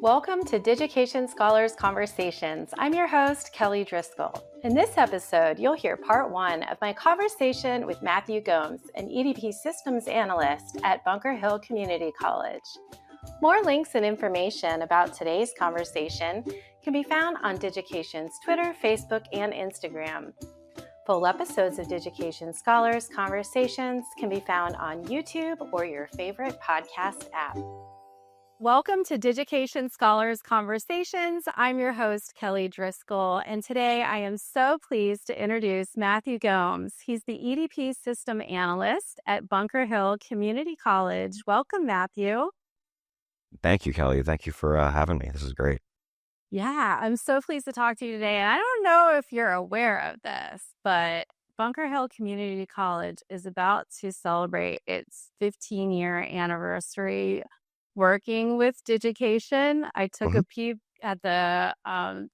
Welcome to Digication Scholars Conversations. I'm your host, Kelly Driscoll. In this episode, you'll hear part one of my conversation with Matthew Gomes, an EDP Systems Analyst at Bunker Hill Community College. More links and information about today's conversation can be found on Digication's Twitter, Facebook, and Instagram. Full episodes of Digication Scholars Conversations can be found on YouTube or your favorite podcast app. Welcome to Digication Scholars Conversations. I'm your host, Kelly Driscoll, and today I am so pleased to introduce Matthew Gomes. He's the EDP System Analyst at Bunker Hill Community College. Welcome, Matthew. Thank you, Kelly. Thank you for having me. This is great. Yeah, I'm so pleased to talk to you today. And I don't know if you're aware of this, but Bunker Hill Community College is about to celebrate its 15-year anniversary working with Digication. I took a peek at the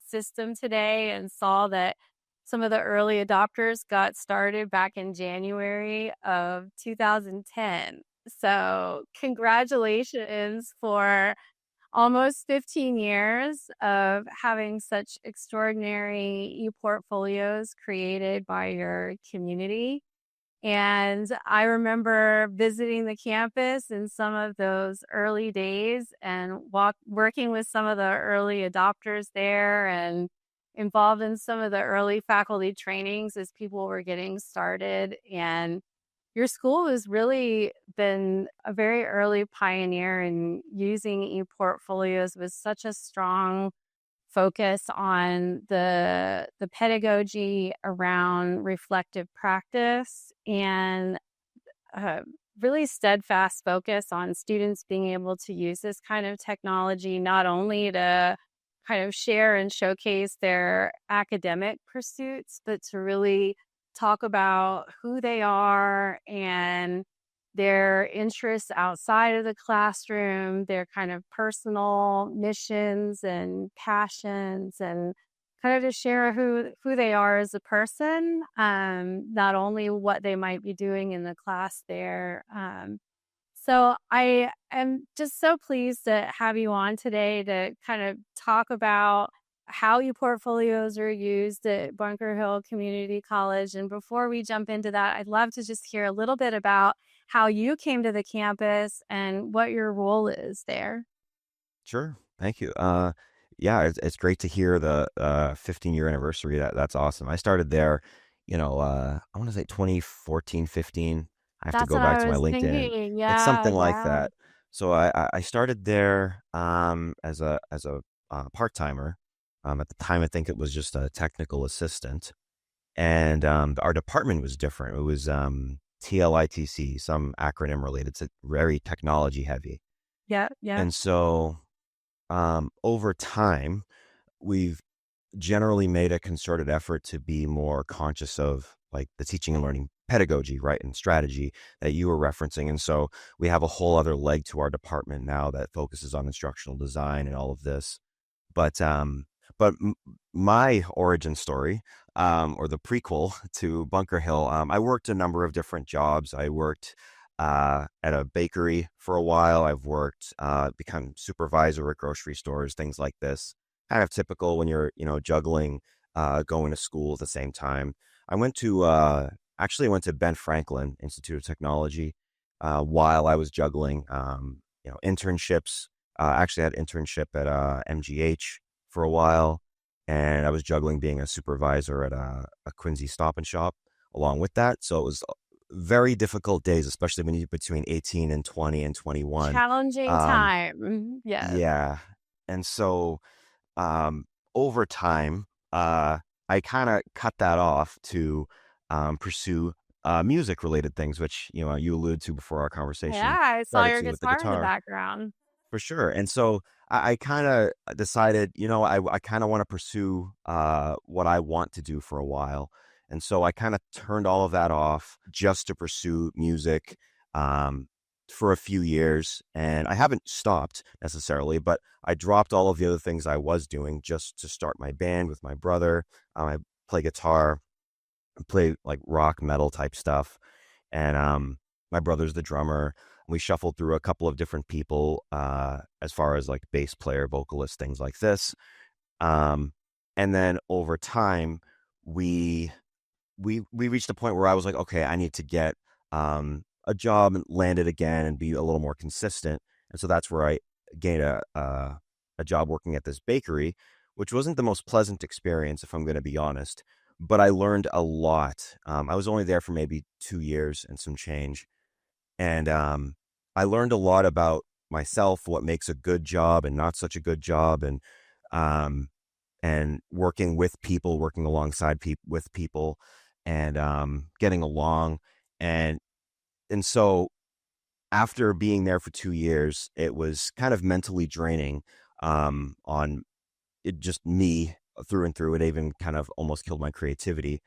system today and saw that some of the early adopters got started back in January of 2010. So congratulations for almost 15 years of having such extraordinary ePortfolios created by your community. And I remember visiting the campus in some of those early days and working with some of the early adopters there and involved in some of the early faculty trainings as people were getting started. And your school has really been a very early pioneer in using ePortfolios with such a strong focus on the pedagogy around reflective practice and really steadfast focus on students being able to use this kind of technology, not only to kind of share and showcase their academic pursuits, but to really talk about who they are and their interests outside of the classroom, their kind of personal missions and passions, and kind of to share who they are as a person, not only what they might be doing in the class there. So I am just so pleased to have you on today to kind of talk about how ePortfolios are used at Bunker Hill Community College. And before we jump into that, I'd love to just hear a little bit about how you came to the campus and what your role is there. Sure. Thank you. Yeah, it's great to hear the 15-year anniversary. That's awesome. I started there, I want to say 2014, 15. I have to That's go what back I to my was LinkedIn. thinking. It's Yeah, something like yeah. that. So I started there as a part-timer. At the time, I think it was just a technical assistant. And our department was different. It was TLITC, some acronym related to very technology heavy. Yeah, yeah. And so over time, we've generally made a concerted effort to be more conscious of like the teaching and learning pedagogy, right, and strategy that you were referencing. And so we have a whole other leg to our department now that focuses on instructional design and all of this. But my origin story, or the prequel to Bunker Hill, I worked a number of different jobs. I worked at a bakery for a while. I've worked, become supervisor at grocery stores, things like this. Kind of typical when you're, juggling, going to school at the same time. I went to, actually went to Ben Franklin Institute of Technology, while I was juggling, internships. Actually had an internship at MGH for a while, and I was juggling being a supervisor at a Quincy Stop and Shop along with that. So it was very difficult days, especially when you're between 18 and 20 and 21. Challenging time. Yes. Yeah. And so over time, I kind of cut that off to pursue music related things, which, you alluded to before our conversation Yeah, I saw started your to with the guitar in the guitar. background. For sure. And so I kind of decided, I kind of want to pursue what I want to do for a while. And so I kind of turned all of that off just to pursue music for a few years. And I haven't stopped necessarily, but I dropped all of the other things I was doing just to start my band with my brother. I play guitar, play like rock metal type stuff. And my brother's the drummer. We shuffled through a couple of different people as far as like bass player, vocalist, things like this. Um, and then over time, we we reached a point where I was like, okay, I need to get a job and land it again and be a little more consistent. And so that's where I gained a job working at this bakery, which wasn't the most pleasant experience, if I'm going to be honest. But I learned a lot. I was only there for maybe 2 years and some change, and I learned a lot about myself, what makes a good job and not such a good job, um, and working with people, working alongside with people, and getting along. And so after being there for 2 years, it was kind of mentally draining on it, just me through and through. It even kind of almost killed my creativity.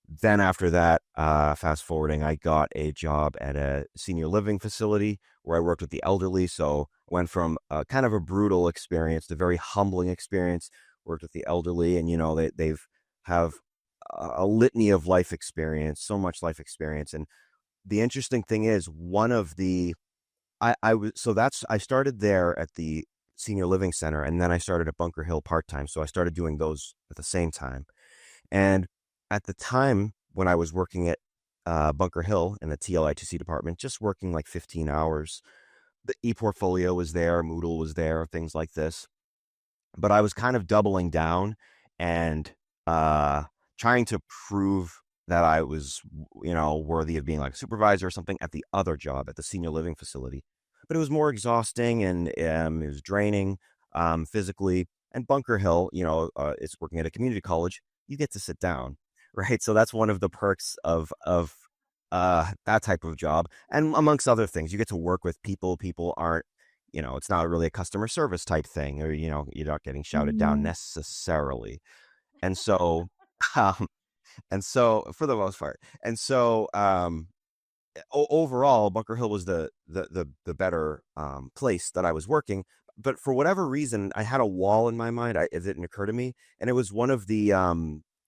Then after that, fast forwarding, I got a job at a senior living facility where I worked with the elderly. So went from kind of a brutal experience to very humbling experience. Worked with the elderly, and they've have a litany of life experience, so much life experience. And the interesting thing is, one of the I was so that's I started there at the senior living center, and then I started at Bunker Hill part time. So I started doing those at the same time. And at the time when I was working at Bunker Hill in the TLITC department, just working like 15 hours, the ePortfolio was there, Moodle was there, things like this. But I was kind of doubling down and uh, trying to prove that I was, worthy of being like a supervisor or something at the other job at the senior living facility. But it was more exhausting, and it was draining physically. And Bunker Hill, it's working at a community college. You get to sit down, right? So that's one of the perks of that type of job, and amongst other things, you get to work with people. People aren't, it's not really a customer service type thing, or you're not getting shouted down Mhm. necessarily. And so, um, for the most part, and so overall, Bunker Hill was the better place that I was working. But for whatever reason, I had a wall in my mind. It didn't occur to me, and it was one of the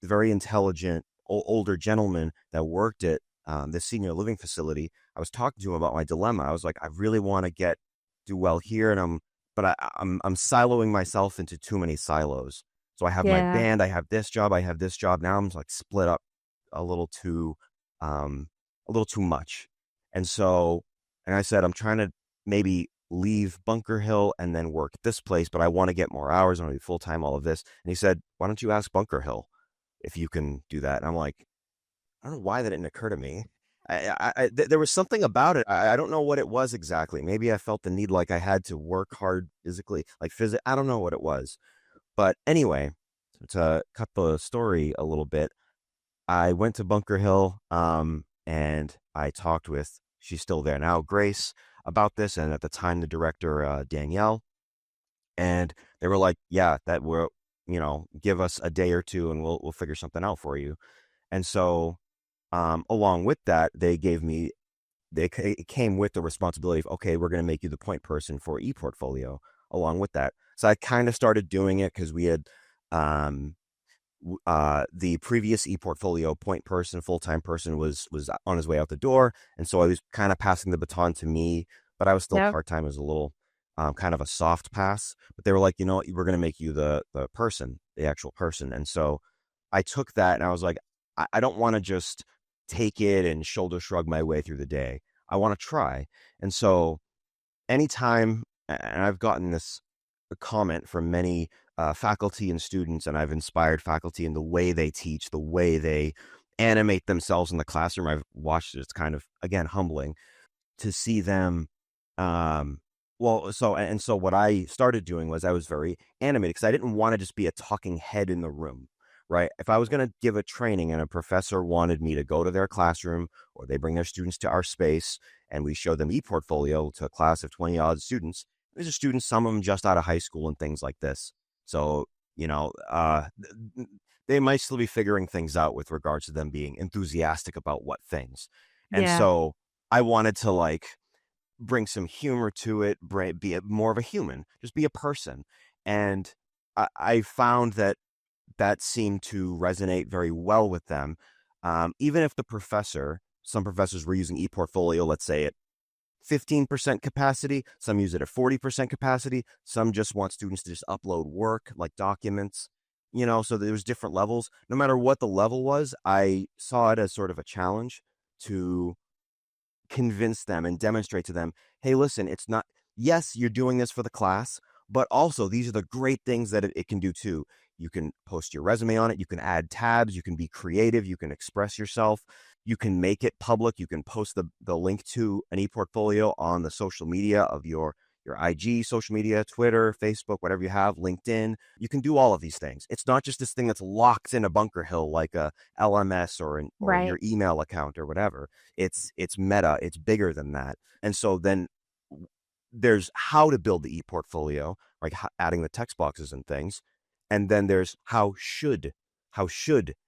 very intelligent older gentlemen that worked at this senior living facility. I was talking to him about my dilemma. I was like, I really want to do well here, and I'm siloing myself into too many silos. So I have my Yeah. band, I have this job, I have this job. Now I'm like split up a little too um a little too much. And so, and I said, I'm trying to maybe leave Bunker Hill and then work at this place, but I want to get more hours. I want to be full time, all of this. And he said, why don't you ask Bunker Hill if you can do that? And I'm like, I don't know why that didn't occur to me. There was something about it. I don't know what it was exactly. Maybe I felt the need, like I had to work hard physically, like physically. I don't know what it was. But anyway, to cut the story a little bit, I went to Bunker Hill, and I talked with, she's still there now, Grace, about this, and at the time the director, Danielle, and they were like, "Yeah, that will, give us a day or two, and we'll figure something out for you." And so, along with that, it came with the responsibility of, okay, we're going to make you the point person for ePortfolio. Along with that, so I kind of started doing it because we had um, the previous ePortfolio point person, full-time person, was on his way out the door, and so I was kind of passing the baton to me, but I was still Yep. part-time as a little kind of a soft pass. But they were like, we're going to make you the person, the actual person. And so I took that, and I was like, I don't want to just take it and shoulder shrug my way through the day. I want to try. And so anytime, and I've gotten this comment from many faculty and students, and I've inspired faculty in the way they teach, the way they animate themselves in the classroom. I've watched it. It's kind of, again, humbling to see them. Um, so what I started doing was I was very animated because I didn't want to just be a talking head in the room, right? If I was going to give a training and a professor wanted me to go to their classroom, or they bring their students to our space and we show them ePortfolio to a class of 20 odd students, these are students, some of them just out of high school and things like this. So, they might still be figuring things out with regards to them being enthusiastic about what things. And Yeah. so I wanted to like bring some humor to it, be more of a human, just be a person. And I found that seemed to resonate very well with them. Even if some professors were using ePortfolio, let's say at 15% capacity. Some use it at 40% capacity. Some just want students to just upload work like documents, so there's different levels. No matter what the level was, I saw it as sort of a challenge to convince them and demonstrate to them, hey, listen, it's not, yes, you're doing this for the class, but also these are the great things that it can do too. You can post your resume on it. You can add tabs. You can be creative. You can express yourself. You can make it public. You can post the link to an ePortfolio on the social media of your IG, social media, Twitter, Facebook, whatever you have, LinkedIn. You can do all of these things. It's not just this thing that's locked in a Bunker Hill like a LMS or Right. your email account or whatever. It's meta. It's bigger than that. And so then there's how to build the ePortfolio, like adding the text boxes and things. And then there's how should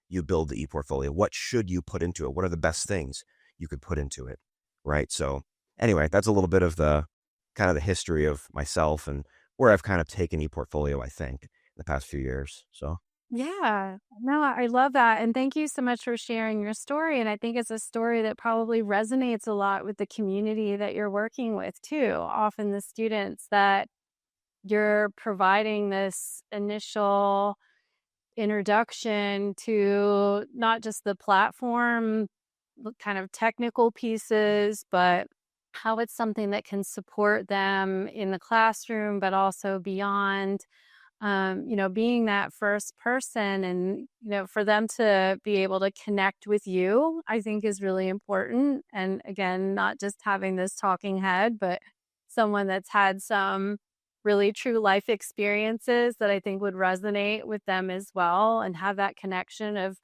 you build the ePortfolio? What should you put into it? What are the best things you could put into it? Right. So anyway, that's a little bit of the kind of the history of myself and where I've kind of taken ePortfolio, I think, in the past few years. So Yeah. No, I love that. And thank you so much for sharing your story. And I think it's a story that probably resonates a lot with the community that you're working with, too. Often the students that you're providing this initial introduction to not just the platform, the kind of technical pieces, but how it's something that can support them in the classroom, but also beyond. Being that first person and, for them to be able to connect with you, I think is really important. And again, not just having this talking head, but someone that's had some really true life experiences that I think would resonate with them as well and have that connection of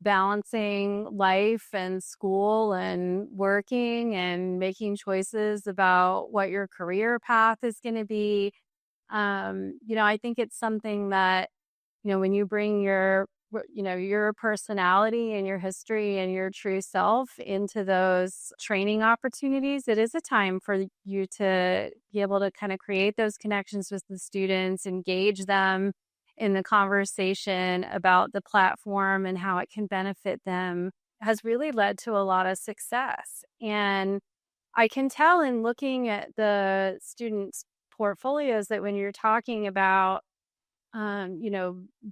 balancing life and school and working and making choices about what your career path is going to be. I think it's something that, when you bring your personality and your history and your true self into those training opportunities, it is a time for you to be able to kind of create those connections with the students, engage them in the conversation about the platform and how it can benefit them has really led to a lot of success. And I can tell in looking at the students' portfolios that when you're talking about,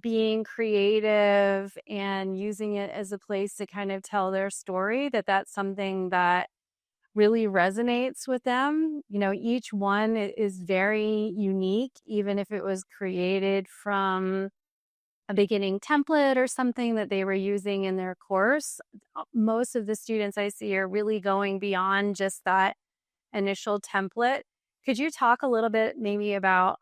being creative and using it as a place to kind of tell their story, that's something that really resonates with them. Each one is very unique, even if it was created from a beginning template or something that they were using in their course. Most of the students I see are really going beyond just that initial template. Could you talk a little bit maybe about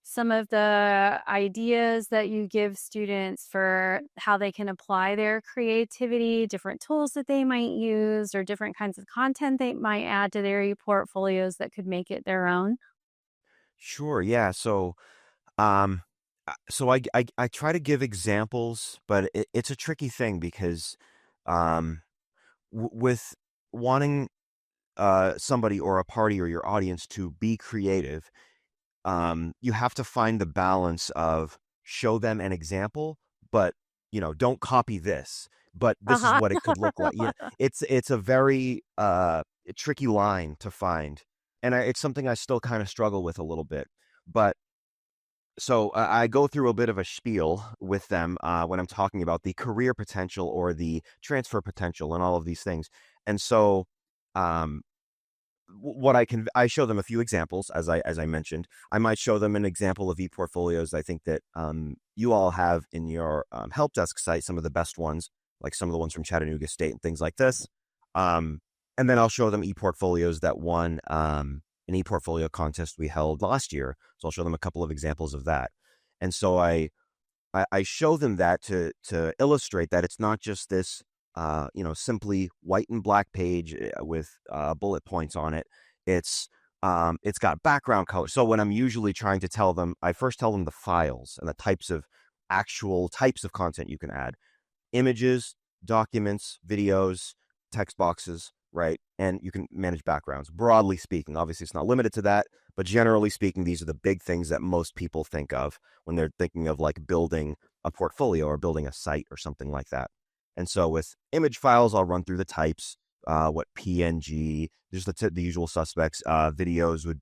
some of the ideas that you give students for how they can apply their creativity, different tools that they might use, or different kinds of content they might add to their portfolios that could make it their own? sure, yeah. Um, so I try to give examples, but it's a tricky thing because um, with wanting somebody or a party or your audience to be creative, you have to find the balance of show them an example, but don't copy this. But this is Uh-huh. what it could look like. It's a very tricky line to find, and it's something I still kind of struggle with a little bit. But so I go through a bit of a spiel with them when I'm talking about the career potential or the transfer potential and all of these things. And so, um, what I show them a few examples as I mentioned. I might show them an example of ePortfolios. I think that you all have in your help desk site some of the best ones, like some of the ones from Chattanooga State and things like this. Um, and then I'll show them ePortfolios that won an ePortfolio contest we held last year. So I'll show them a couple of examples of that. And so I show them that to illustrate that it's not just this simply white and black page with bullet points on it. It's got background color. So when I'm usually trying to tell them, I first tell them the files and the actual types of content you can add: images, documents, videos, text boxes, right? And you can manage backgrounds. Broadly speaking, obviously it's not limited to that, but generally speaking, these are the big things that most people think of when they're thinking of like building a portfolio or building a site or something like that. And so with image files, I'll run through the types. what PNG, just the usual suspects. Videos would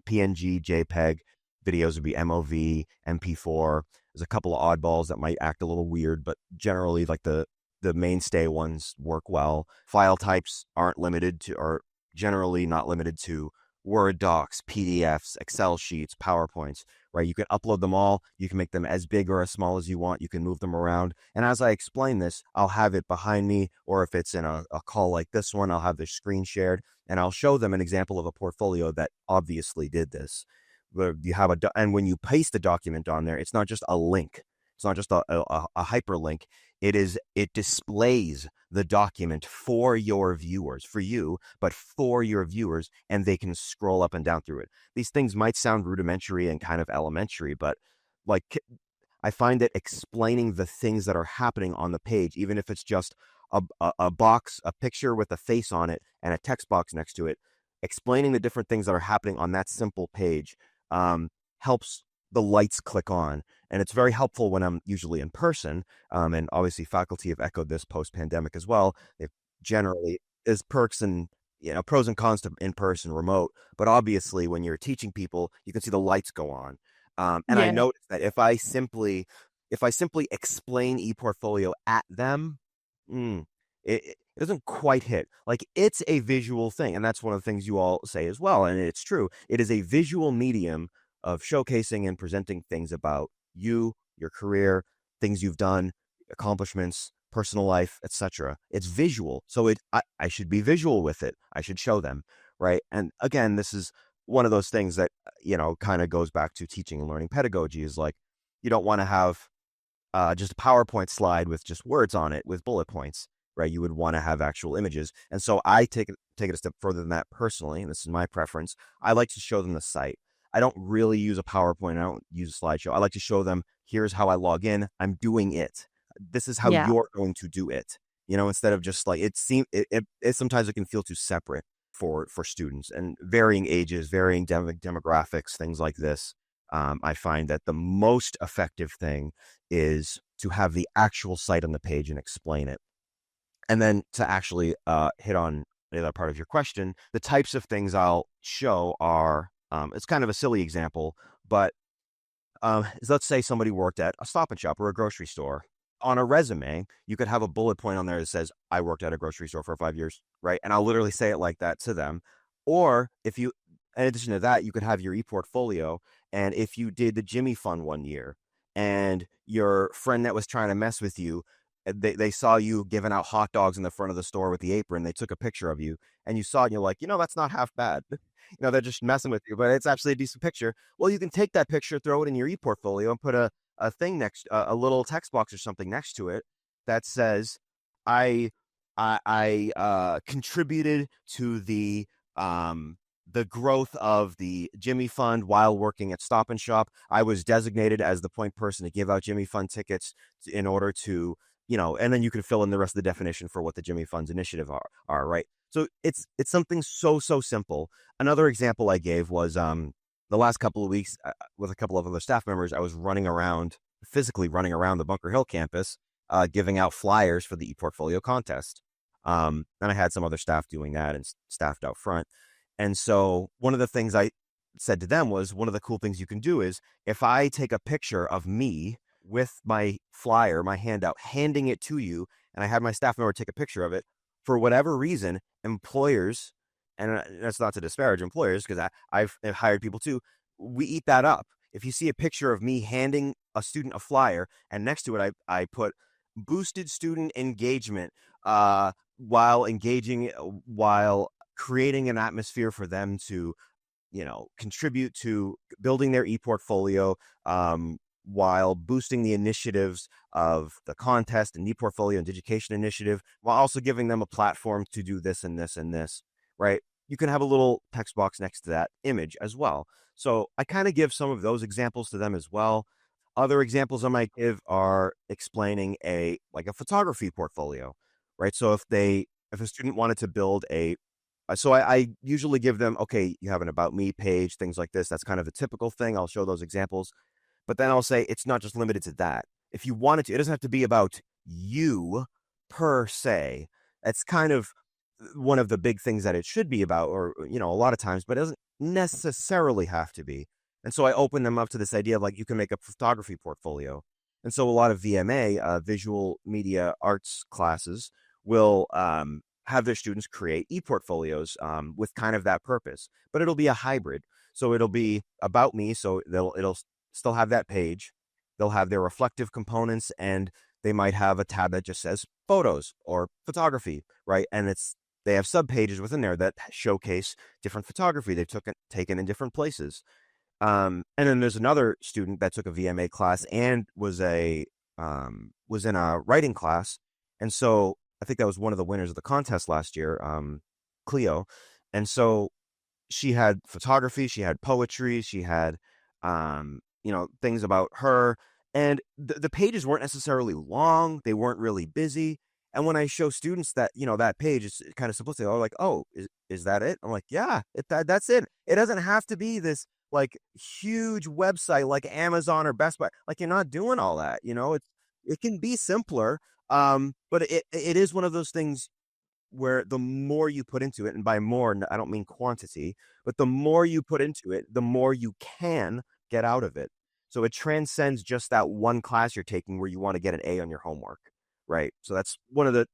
PNG, JPEG. Videos would be MOV, MP4. There's a couple of oddballs that might act a little weird, but generally like the mainstay ones work well. File types aren't limited to, or generally not limited to Word docs, PDFs, Excel sheets, PowerPoints, right? You can upload them all. You can make them as big or as small as you want. You can move them around. And as I explain this, I'll have it behind me, or if it's in a call like this one, I'll have the screen shared and I'll show them an example of a portfolio that obviously did this. Where you have and when you paste the document on there, it's not just a link. It's not just a hyperlink. It displays the document for your viewers, for you, but for your viewers, and they can scroll up and down through it. These things might sound rudimentary and kind of elementary, but like I find that explaining the things that are happening on the page, even if it's just a box, a picture with a face on it and a text box next to it, explaining the different things that are happening on that simple page helps the lights click on. And it's very helpful when I'm usually in person. And obviously faculty have echoed this post-pandemic as well. It generally is perks and pros and cons to in-person remote. But obviously when you're teaching people, you can see the lights go on. And I Yeah. noticed that if I simply explain ePortfolio at them, it doesn't quite hit. Like, it's a visual thing, and that's one of the things you all say as well, and it's true. It is a visual medium of showcasing and presenting things about you, your career, things you've done, accomplishments, personal life, etc. It's visual, so I should be visual with it. I should show them, right? And again, this is one of those things that kind of goes back to teaching and learning pedagogy. Is like, you don't want to have just a PowerPoint slide with just words on it with bullet points, right? You would want to have actual images. And so I take it a step further than that personally, and this is my preference. I like to show them the site. I don't really use a PowerPoint. I don't use a slideshow. I like to show them, here's how I log in. I'm doing it. This is how Yeah. you're going to do it. Instead of just like, it sometimes it can feel too separate for students and varying ages, varying demographics, things like this. I find that the most effective thing is to have the actual site on the page and explain it. And then to actually hit on the other part of your question, the types of things I'll show are, it's kind of a silly example, but let's say somebody worked at a Stop and Shop or a grocery store. On a resume, you could have a bullet point on there that says, I worked at a grocery store for 5 years, right? And I'll literally say it like that to them. Or if you, in addition to that, you could have your ePortfolio. And if you did the Jimmy Fund one year and your friend that was trying to mess with you, they saw you giving out hot dogs in the front of the store with the apron, they took a picture of you and you saw it and you're like, that's not half bad. They're just messing with you, but it's actually a decent picture. Well, you can take that picture, throw it in your ePortfolio, and put a thing next, a little text box or something next to it that says, I I contributed to the growth of the Jimmy Fund while working at Stop and Shop. I was designated as the point person to give out Jimmy Fund tickets in order to, and then you can fill in the rest of the definition for what the Jimmy Funds initiative are, right? So it's something so simple. Another example I gave was the last couple of weeks with a couple of other staff members, I was physically running around the Bunker Hill campus, giving out flyers for the ePortfolio contest. And I had some other staff doing that and staffed out front. And so one of the things I said to them was, one of the cool things you can do is, if I take a picture of me with my flyer, my handout, handing it to you, and I have my staff member take a picture of it, for whatever reason, employers, and that's not to disparage employers, because I've hired people too, we eat that up. If you see a picture of me handing a student a flyer and next to it I put boosted student engagement while creating an atmosphere for them to contribute to building their ePortfolio, while boosting the initiatives of the contest and ePortfolio and Digication initiative, while also giving them a platform to do this and this and this, right? You can have a little text box next to that image as well. So I kind of give some of those examples to them as well. Other examples I might give are explaining a photography portfolio, right? So if a student wanted to build I usually give them, okay, you have an about me page, things like this. That's kind of a typical thing. I'll show those examples, but then I'll say it's not just limited to that. If you wanted to, it doesn't have to be about you per se. That's kind of one of the big things that it should be about, or, a lot of times, but it doesn't necessarily have to be. And so I open them up to this idea of like, you can make a photography portfolio. And so a lot of VMA, visual media arts classes, will have their students create ePortfolios with kind of that purpose, but it'll be a hybrid. So it'll be about me. So it'll still have that page. They'll have their reflective components, and they might have a tab that just says photos or photography, right? And they have sub pages within there that showcase different photography they've taken in different places. And then there's another student that took a VMA class and was in a writing class, and so I think that was one of the winners of the contest last year, Cleo. And so she had photography, she had poetry, she had things about her, and the pages weren't necessarily long, they weren't really busy. And when I show students that, that page is kind of simplistic, they're like, "Oh, is that it?" I'm like, "Yeah, that's it. It doesn't have to be this like huge website like Amazon or Best Buy. Like, you're not doing all that, it can be simpler." But it is one of those things where the more you put into it, and by more, I don't mean quantity, but the more you put into it, the more you can get out of it. So it transcends just that one class you're taking where you want to get an A on your homework, right? So that's one of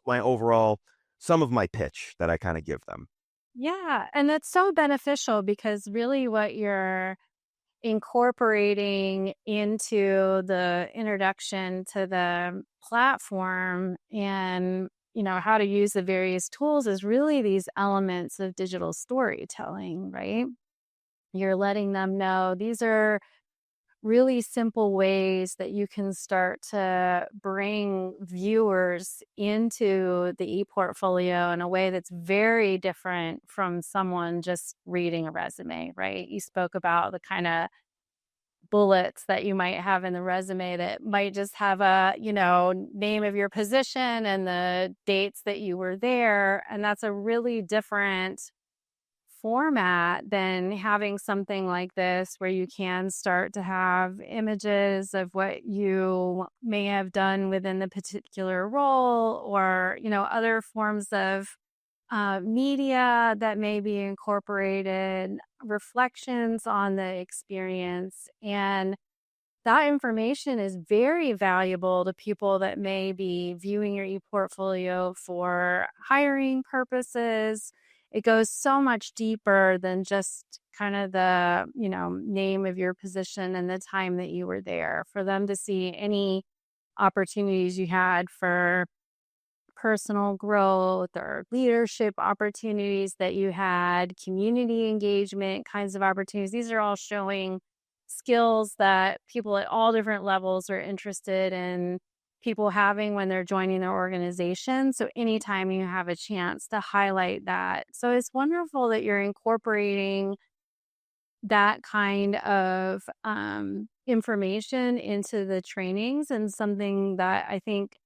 my overall, some of my pitch that I kind of give them. Yeah, and that's so beneficial because really what you're incorporating into the introduction to the platform and how to use the various tools is really these elements of digital storytelling, right? You're letting them know these are really simple ways that you can start to bring viewers into the ePortfolio in a way that's very different from someone just reading a resume, right? You spoke about the kind of bullets that you might have in the resume that might just have a, name of your position and the dates that you were there. And that's a really different format than having something like this where you can start to have images of what you may have done within the particular role, or other forms of media that may be incorporated, reflections on the experience. And that information is very valuable to people that may be viewing your ePortfolio for hiring purposes. It goes so much deeper than just kind of the, name of your position and the time that you were there. For them to see any opportunities you had for personal growth or leadership opportunities that you had, community engagement kinds of opportunities. These are all showing skills that people at all different levels are interested in people having when they're joining their organization. So anytime you have a chance to highlight that. So it's wonderful that you're incorporating that kind of information into the trainings, and something that I think,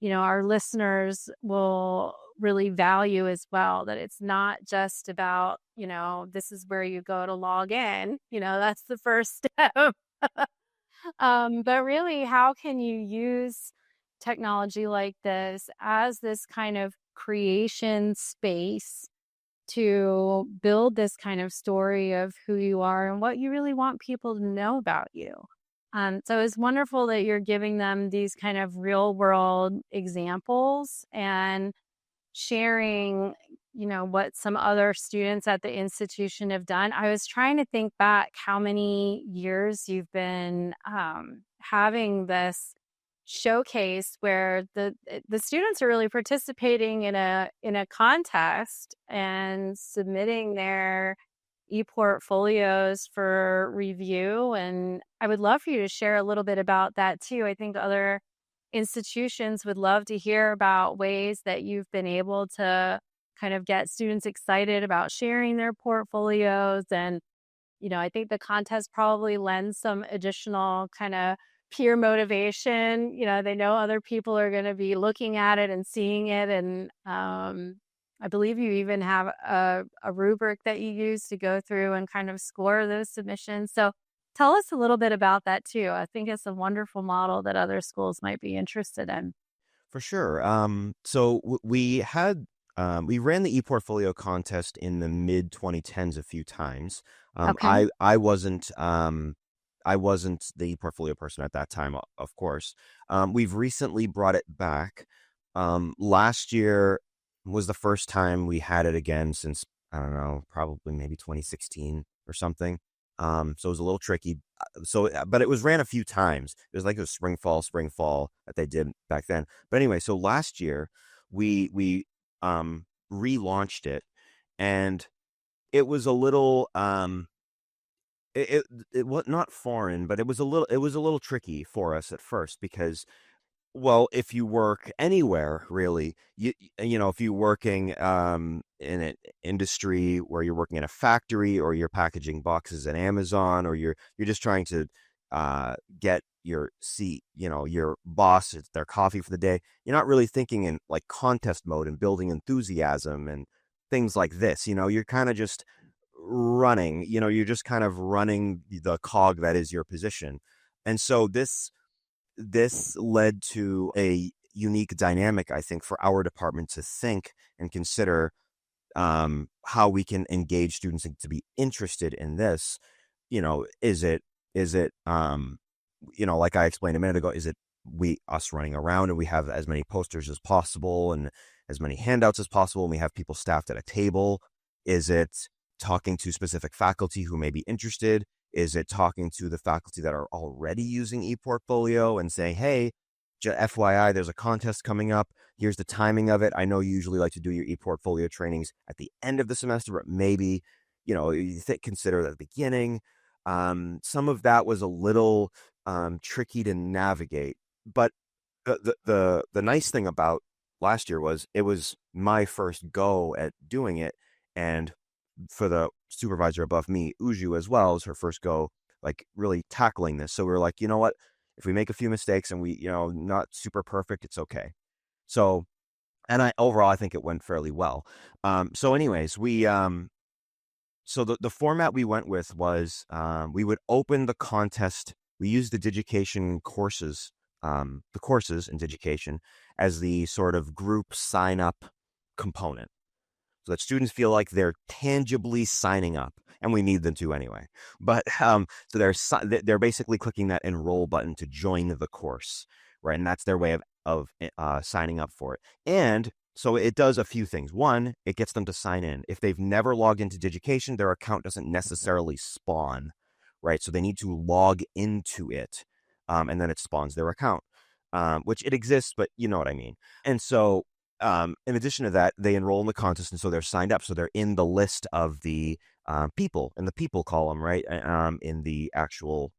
our listeners will really value as well, that it's not just about, this is where you go to log in, that's the first step. But really, how can you use technology like this as this kind of creation space to build this kind of story of who you are and what you really want people to know about you. So it's wonderful that you're giving them these kind of real world examples and sharing, what some other students at the institution have done. I was trying to think back how many years you've been having this showcase where the students are really participating in a contest and submitting their ePortfolios for review. And I would love for you to share a little bit about that too. I think other institutions would love to hear about ways that you've been able to kind of get students excited about sharing their portfolios. And I think the contest probably lends some additional kind of peer motivation. They know other people are going to be looking at it and seeing it. And I believe you even have a rubric that you use to go through and kind of score those submissions. So tell us a little bit about that too. I think it's a wonderful model that other schools might be interested in. For sure. So we had we ran the ePortfolio contest in the mid 2010s a few times. Um, Okay. I I wasn't I wasn't the ePortfolio person at that time, of course. We've recently brought it back. Last year was the first time we had it again since, I don't know, probably maybe 2016 or something. So it was a little tricky. But it was ran a few times. It was like a spring fall that they did back then. But anyway, so last year we relaunched it, and it was a little it was not foreign, but it was a little tricky for us at first because, well, if you work anywhere, really, if you're working in an industry where you're working in a factory, or you're packaging boxes at Amazon, or you're just trying to get your seat, your boss their coffee for the day, you're not really thinking in like contest mode and building enthusiasm and things like this. You're kind of just running. You're just kind of running the cog that is your position. And so this led to a unique dynamic, I think, for our department to think and consider how we can engage students to be interested in this. Is it like I explained a minute ago, is it us running around and we have as many posters as possible and as many handouts as possible, and we have people staffed at a table? Is it talking to specific faculty who may be interested? Is it talking to the faculty that are already using ePortfolio and saying, hey, FYI, there's a contest coming up. Here's the timing of it. I know you usually like to do your ePortfolio trainings at the end of the semester, but maybe, consider it at the beginning. Some of that was a little tricky to navigate. But the nice thing about last year was it was my first go at doing it. And for the supervisor above me, Uju, as well, as her first go, like really tackling this. So we were like, you know what? If we make a few mistakes and we, not super perfect, it's okay. So, and overall, I think it went fairly well. So anyways, so the format we went with was, we would open the contest. We used the Digication courses, the courses in Digication as the sort of group sign up component, so that students feel like they're tangibly signing up, and we need them to anyway. But so they're basically clicking that enroll button to join the course, right? And that's their way of signing up for it. And so it does a few things. One, it gets them to sign in. If they've never logged into Digication, their account doesn't necessarily spawn, right? So they need to log into it, and then it spawns their account, which it exists, but you know what I mean. And so in addition to that, they enroll in the contest, and so they're signed up. So they're in the list of the people in the people column, right? In the actual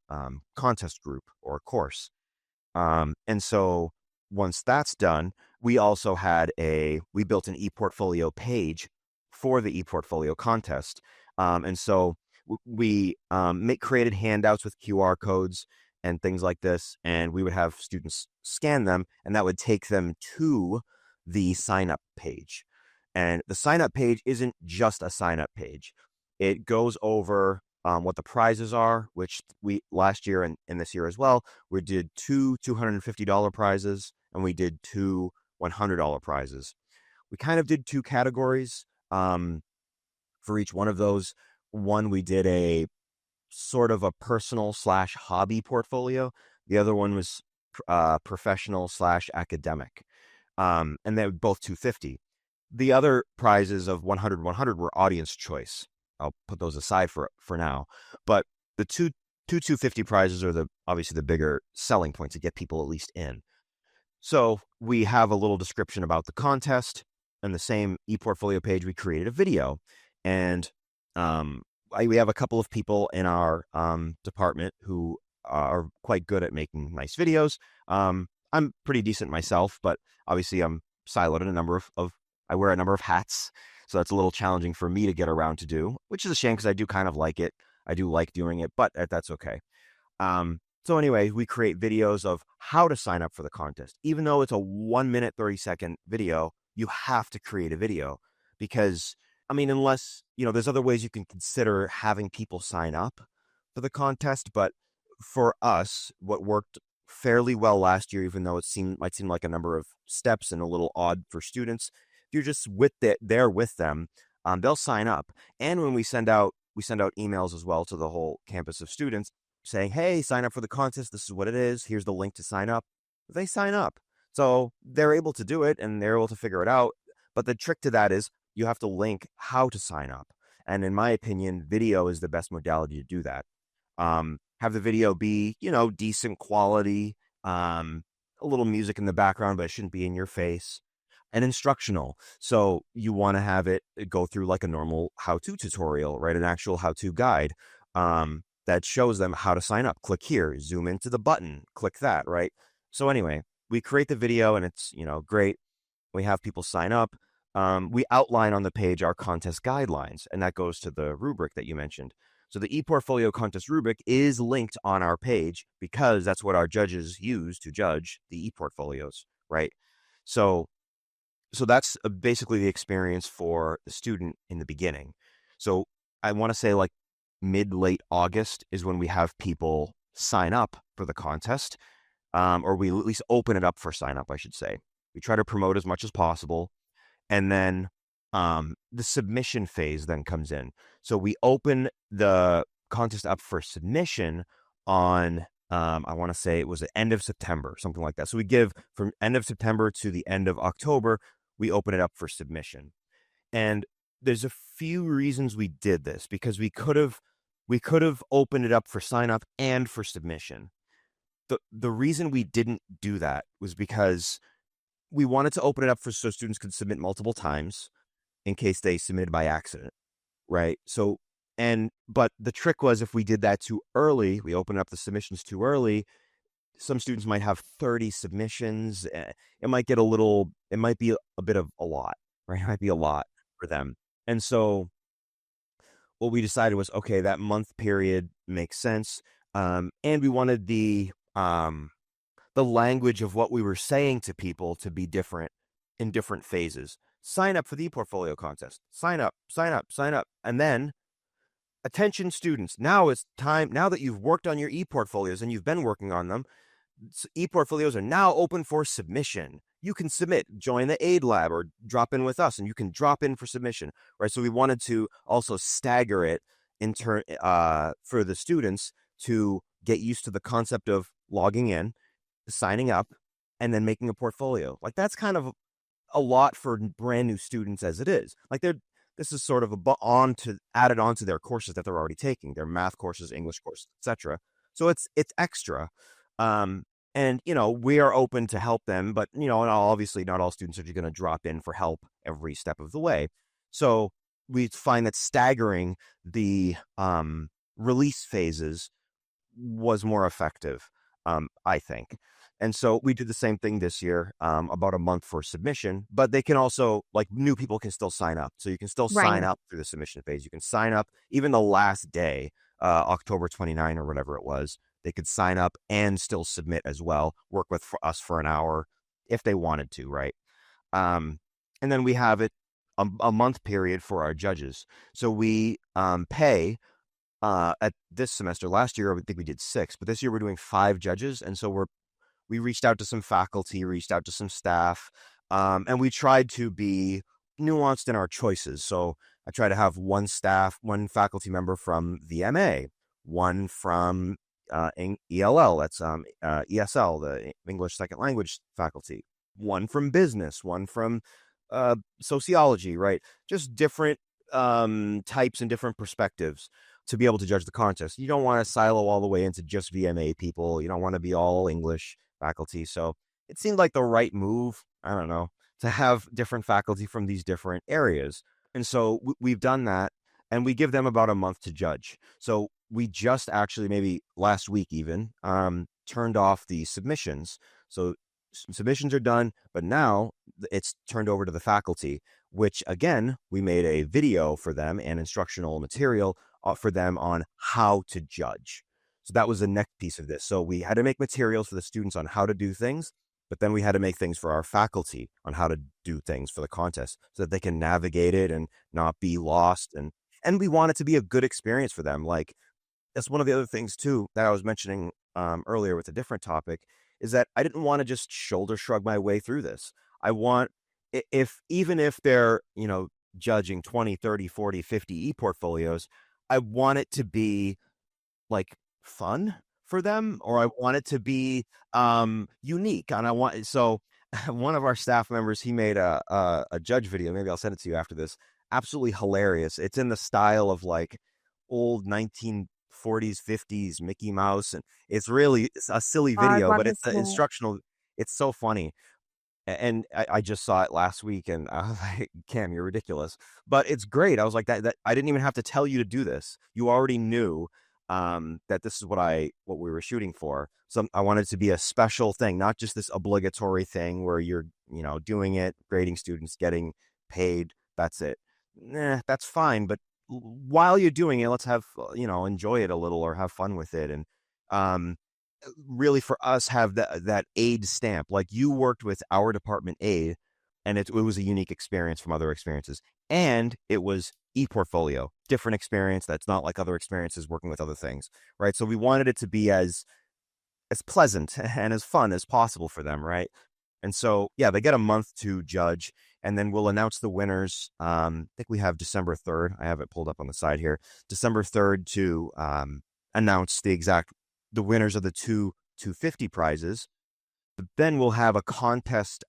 contest group or course. And so once that's done, we also we built an ePortfolio page for the ePortfolio contest. And so we created handouts with QR codes and things like this, and we would have students scan them, and that would take them to the sign up page. And the sign up page isn't just a sign up page. It goes over what the prizes are, which we last year and this year as well, we did two $250 prizes, and we did two $100 prizes. We kind of did two categories for each one of those. One, we did a sort of a personal / hobby portfolio. The other one was professional / academic. And they were both 250. The other prizes of 100 were audience choice. I'll put those aside for now. But the two 250 prizes are obviously the bigger selling points to get people at least in. So we have a little description about the contest, and the same ePortfolio page, we created a video. And we have a couple of people in our department who are quite good at making nice videos. I'm pretty decent myself, but obviously I'm siloed in a number of I wear a number of hats. So that's a little challenging for me to get around to do, which is a shame because I do kind of like it. I do like doing it, but that's okay. So anyway, we create videos of how to sign up for the contest. Even though it's a 1 minute, 30-second video, you have to create a video because, I mean, unless, there's other ways you can consider having people sign up for the contest. But for us, what worked fairly well last year, even though might seem like a number of steps and a little odd for students, if you're just there with them, they'll sign up. And when we send out emails as well to the whole campus of students saying, hey, sign up for the contest. This is what it is. Here's the link to sign up. They sign up. So they're able to do it and they're able to figure it out. But the trick to that is you have to link how to sign up. And in my opinion, video is the best modality to do that. Have the video be, decent quality, a little music in the background, but it shouldn't be in your face, and instructional. So you want to have it go through like a normal how-to tutorial, right? An actual how-to guide that shows them how to sign up. Click here, zoom into the button, click that, right? So anyway, we create the video and it's, great. We have people sign up. We outline on the page our contest guidelines, and that goes to the rubric that you mentioned. So the ePortfolio contest rubric is linked on our page because that's what our judges use to judge the ePortfolios, right? So that's basically the experience for the student in the beginning. So I want to say like late August is when we have people sign up for the contest, or we at least open it up for sign up, I should say. We try to promote as much as possible. And then the submission phase then comes in. So we open the contest up for submission on, I want to say it was the end of September, something like that. So we give from end of September to the end of October, we open it up for submission. And there's a few reasons we did this, because we could have opened it up for sign up and for submission. The reason we didn't do that was because we wanted to open it up so students could submit multiple times in case they submitted by accident, right? So, but the trick was if we did that too early, we opened up the submissions too early, some students might have 30 submissions. It might be a bit of a lot, right? It might be a lot for them. And so what we decided was, okay, that month period makes sense. And we wanted the language of what we were saying to people to be different in different phases. Sign up for the ePortfolio contest. Sign up, sign up, sign up. And then, attention students, now it's time, now that you've worked on your ePortfolios and you've been working on them, ePortfolios are now open for submission. You can submit, join the aid lab or drop in with us and you can drop in for submission, right? So we wanted to also stagger it for the students to get used to the concept of logging in, signing up, and then making a portfolio. Like that's kind of a lot for brand new students as it is. Like this is sort of added on to their courses that they're already taking, their math courses, English courses, etc. So it's extra. And we are open to help them, but and obviously not all students are going to drop in for help every step of the way. So we find that staggering the release phases was more effective, I think. And so we did the same thing this year, about a month for submission, but they can also, like, new people can still sign up. So you can still sign Right. up through the submission phase. You can sign up even the last day, October 29 or whatever it was. They could sign up and still submit as well, work with us for an hour if they wanted to, right? And then we have it a month period for our judges. So we pay at this semester. Last year, I think we did 6, but this year we're doing 5 judges. And so we reached out to some faculty, reached out to some staff, and we tried to be nuanced in our choices. So I try to have one faculty member from the MA, one from ELL, that's ESL, the English Second Language faculty, one from business, one from sociology, right? Just different types and different perspectives to be able to judge the contest. You don't want to silo all the way into just VMA people. You don't want to be all English faculty. So it seemed like the right move, I don't know, to have different faculty from these different areas. And so we've done that, and we give them about a month to judge. So we just actually, maybe last week even, turned off the submissions. So submissions are done, but now it's turned over to the faculty, which again, we made a video for them and instructional material for them on how to judge. So that was the next piece of this. So we had to make materials for the students on how to do things, but then we had to make things for our faculty on how to do things for the contest so that they can navigate it and not be lost. And we want it to be a good experience for them. Like, that's one of the other things too that I was mentioning earlier with a different topic, is that I didn't want to just shoulder shrug my way through this. I want if even if they're, judging 20, 30, 40, 50 ePortfolios, I want it to be like fun for them, or I want it to be unique. And I want so one of our staff members, he made a judge video. Maybe I'll send it to you after this. Absolutely hilarious. It's in the style of like old 1940s, 50s Mickey Mouse, and it's a silly Oh, I'd video, love but to it's see it. instructional. It's so funny. And I just saw it last week, and I was like, "Cam, you're ridiculous." But it's great. I was like, "That I didn't even have to tell you to do this. You already knew that this is what we were shooting for. So I wanted it to be a special thing, not just this obligatory thing where you're, doing it, grading students, getting paid. That's it. Nah, that's fine. But while you're doing it, let's have, enjoy it a little or have fun with it. And um, really for us have that aid stamp. Like you worked with our department aid, and it was a unique experience from other experiences. And it was ePortfolio, different experience that's not like other experiences working with other things, right? So we wanted it to be as pleasant and as fun as possible for them, right? And so yeah, they get a month to judge, and then we'll announce the winners. I think we have December 3rd. I have it pulled up on the side here. December 3rd to announce the winners of the 250 prizes. But then we'll have a contest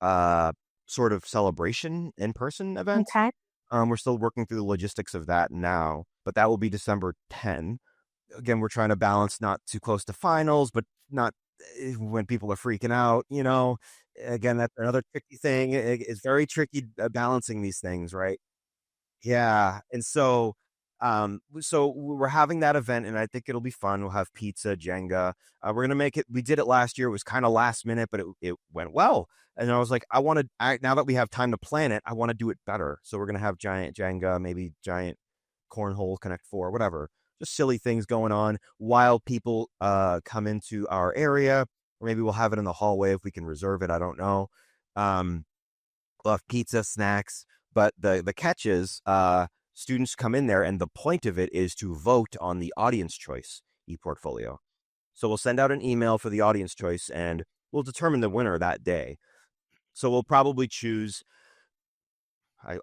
sort of celebration in-person event. Okay. We're still working through the logistics of that now, but that will be December 10. Again, we're trying to balance not too close to finals, but not when people are freaking out, Again, that's another tricky thing. It's very tricky balancing these things, right? Yeah, and so we're having that event, and I think it'll be fun. We'll have pizza, Jenga. We're gonna make it. We did it last year. It was kind of last minute, but it went well. And I was like, now that we have time to plan it, I want to do it better. So we're gonna have giant Jenga, maybe giant cornhole, Connect Four, whatever. Just silly things going on while people come into our area, or maybe we'll have it in the hallway if we can reserve it. I don't know. Um, we'll have pizza, snacks, but the catch is students come in there, and the point of it is to vote on the audience choice ePortfolio. So we'll send out an email for the audience choice, and we'll determine the winner that day. So we'll probably choose.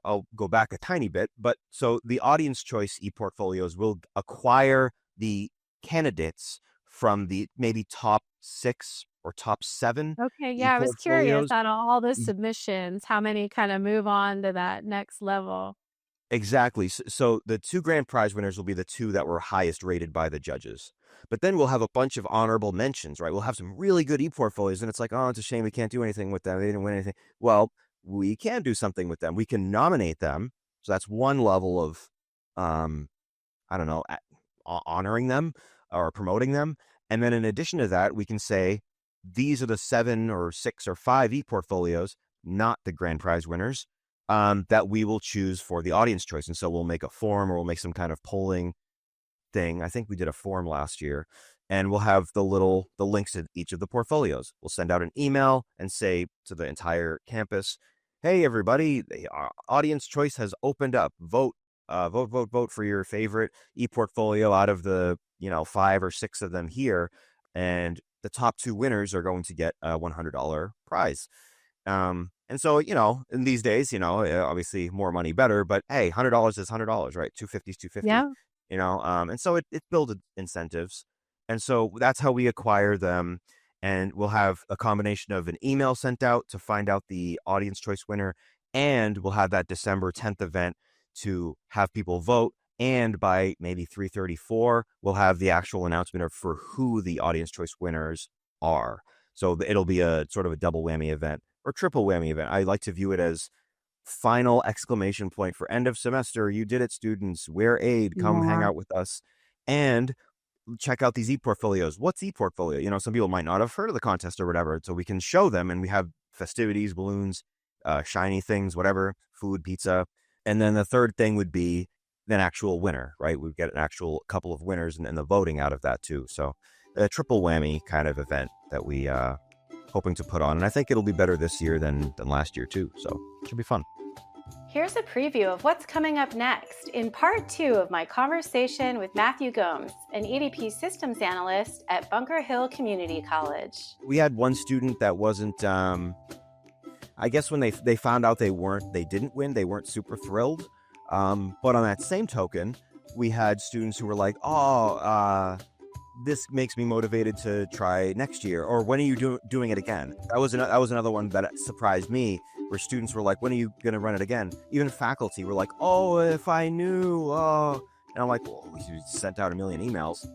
I'll go back a tiny bit, but so the audience choice ePortfolios will acquire the candidates from the maybe top 6 or top 7 Okay, yeah, I was curious ePortfolios. out of all the submissions, how many kinda move on to that next level? Exactly. So the 2 grand prize winners will be the 2 that were highest rated by the judges. But then we'll have a bunch of honorable mentions, right? We'll have some really good ePortfolios, and it's like, "Oh, it's a shame we can't do anything with them. They didn't win anything." Well, we can do something with them. We can nominate them. So that's one level of, um, I don't know, honoring them or promoting them. And then in addition to that, we can say, these are the 7 or 6 or 5 ePortfolios, not the grand prize winners, that we will choose for the audience choice. And so we'll make a form, or we'll make some kind of polling thing. I think we did a form last year, and we'll have the links to each of the portfolios. We'll send out an email and say to the entire campus, "Hey, everybody, the audience choice has opened up. Vote, vote for your favorite ePortfolio out of the 5 or 6 of them here, and the top 2 winners are going to get a $100 prize." And so, in these days, obviously more money better, but hey, $100 is $100, right? 250 is 250, Yeah. and so it builds incentives. And so that's how we acquire them. And we'll have a combination of an email sent out to find out the audience choice winner. And we'll have that December 10th event to have people vote. And by maybe 3:34, we'll have the actual announcement of for who the audience choice winners are. So it'll be a sort of a double whammy event or triple whammy event. I like to view it as final exclamation point for end of semester. You did it, students. Wear aid. Come hang Yeah. out with us. And check out these ePortfolios. What's ePortfolio? Some people might not have heard of the contest or whatever. So we can show them, and we have festivities, balloons, shiny things, whatever, food, pizza. And then the third thing would be an actual winner, right? We'd get an actual couple of winners and the voting out of that too. So a triple whammy kind of event that we hoping to put on. And I think it'll be better this year than last year too. So it should be fun. Here's a preview of what's coming up next in part 2 of my conversation with Matthew Gomes, an EDP Systems Analyst at Bunker Hill Community College. We had one student that wasn't I guess when they found out they didn't win, they weren't super thrilled. But on that same token, we had students who were like, "Oh, this makes me motivated to try next year," or "When are you doing it again?" That was another one that surprised me, where students were like, "When are you going to run it again?" Even faculty were like, "Oh, if I knew." Oh, and I'm like, "Well, you sent out a million emails."